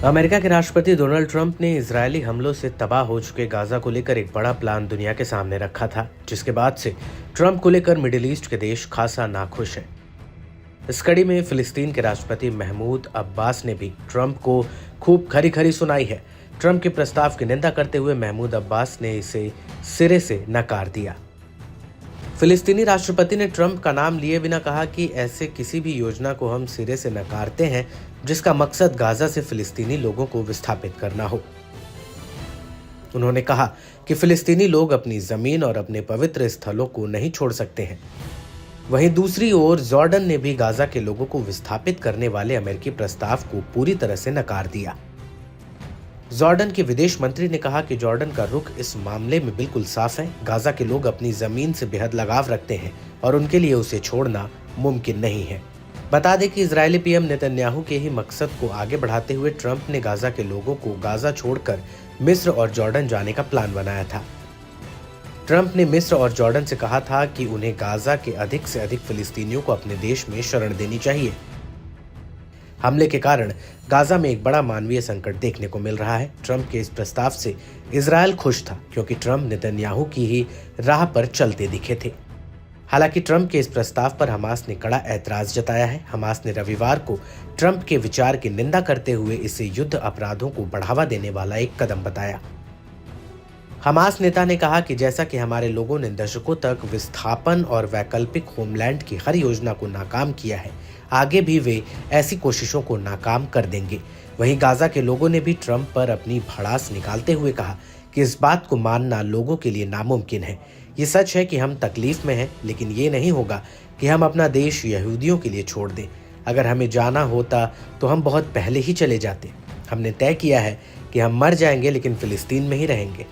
America के राष्ट्रपति Donald Trump ने इजरायली हमलों से तबाह हो चुके गाजा को लेकर एक बड़ा प्लान दुनिया के सामने रखा था, जिसके बाद से ट्रंप को लेकर मिडिल ईस्ट के देश खासा नाखुश है। इस कड़ी में फिलिस्तीन के राष्ट्रपति महमूद अब्बास ने भी ट्रंप को खूब खरी खरी सुनाई है। ट्रंप के प्रस्ताव की निंदा करते हुए महमूद अब्बास ने इसे सिरे से नकार दिया। फिलिस्तीनी राष्ट्रपति ने ट्रंप का नाम लिए बिना कहा कि ऐसे किसी भी योजना को हम सिरे से नकारते हैं जिसका मकसद गाजा से फिलिस्तीनी लोगों को विस्थापित करना हो। उन्होंने कहा कि फिलिस्तीनी लोग अपनी जमीन और अपने पवित्र स्थलों को नहीं छोड़ सकते हैं। वहीं दूसरी ओर जॉर्डन ने भी गाजा के लोगों को विस्थापित करने वाले अमेरिकी प्रस्ताव को पूरी तरह से नकार दिया। जॉर्डन के विदेश मंत्री ने कहा कि जॉर्डन का रुख इस मामले में बिल्कुल साफ है। गाजा के लोग अपनी जमीन से बेहद लगाव रखते हैं और उनके लिए उसे छोड़ना मुमकिन नहीं है। बता दें कि इजरायली पीएम नेतन्याहू के ही मकसद को आगे बढ़ाते हुए ट्रंप ने गाजा के लोगों को गाजा छोड़कर मिस्र और जॉर्डन जाने का प्लान बनाया था। ट्रंप ने मिस्र और जॉर्डन से कहा था कि उन्हें गाजा के अधिक से अधिक फिलिस्तीनियों को अपने देश में शरण देनी चाहिए। हमले के कारण गाजा में एक बड़ा मानवीय संकट देखने को मिल रहा है। ट्रंप के इस प्रस्ताव से इजरायल खुश था क्योंकि ट्रंप नेतन्याहू की ही राह पर चलते दिखे थे। हालांकि ट्रंप के इस प्रस्ताव पर हमास ने कड़ा ऐतराज जताया है। हमास ने रविवार को ट्रंप के विचार की निंदा करते हुए इसे युद्ध अपराधों को बढ़ावा देने वाला एक कदम बताया। हमास नेता ने कहा कि जैसा कि हमारे लोगों ने दशकों तक विस्थापन और वैकल्पिक होमलैंड की हर योजना को नाकाम किया है, आगे भी वे ऐसी कोशिशों को नाकाम कर देंगे। वहीं गाजा के लोगों ने भी ट्रंप पर अपनी भड़ास निकालते हुए कहा कि इस बात को मानना लोगों के लिए नामुमकिन है। ये सच है कि हम तकलीफ में हैं, लेकिन ये नहीं होगा कि हम अपना देश यहूदियों के लिए छोड़ दें। अगर हमें जाना होता तो हम बहुत पहले ही चले जाते। हमने तय किया है कि हम मर जाएंगे लेकिन फिलिस्तीन में ही रहेंगे।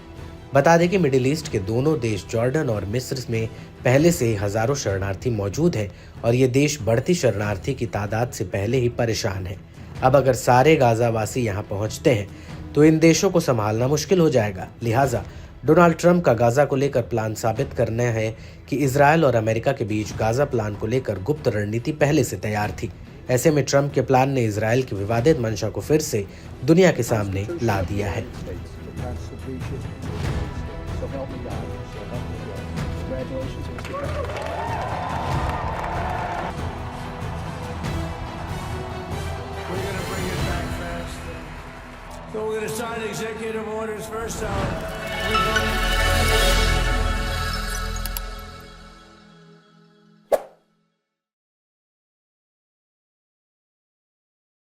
बता दें कि मिडिल ईस्ट के दोनों देश जॉर्डन और मिस्र में पहले से हजारों शरणार्थी मौजूद हैं और ये देश बढ़ती शरणार्थी की तादाद से पहले ही परेशान है। अब अगर सारे गाजावासी यहाँ पहुँचते हैं तो इन देशों को संभालना मुश्किल हो जाएगा। लिहाजा डोनाल्ड ट्रंप का गाजा को लेकर प्लान साबित करना है कि इजरायल और अमेरिका के बीच गाजा प्लान को लेकर गुप्त रणनीति पहले से तैयार थी। ऐसे में ट्रंप के प्लान ने इजरायल की विवादित मंशा को फिर से दुनिया के सामने ला दिया है। So help me God. So help me God. Congratulations, Mr. Trump. We're going to bring it back fast. So we're going to sign executive orders first.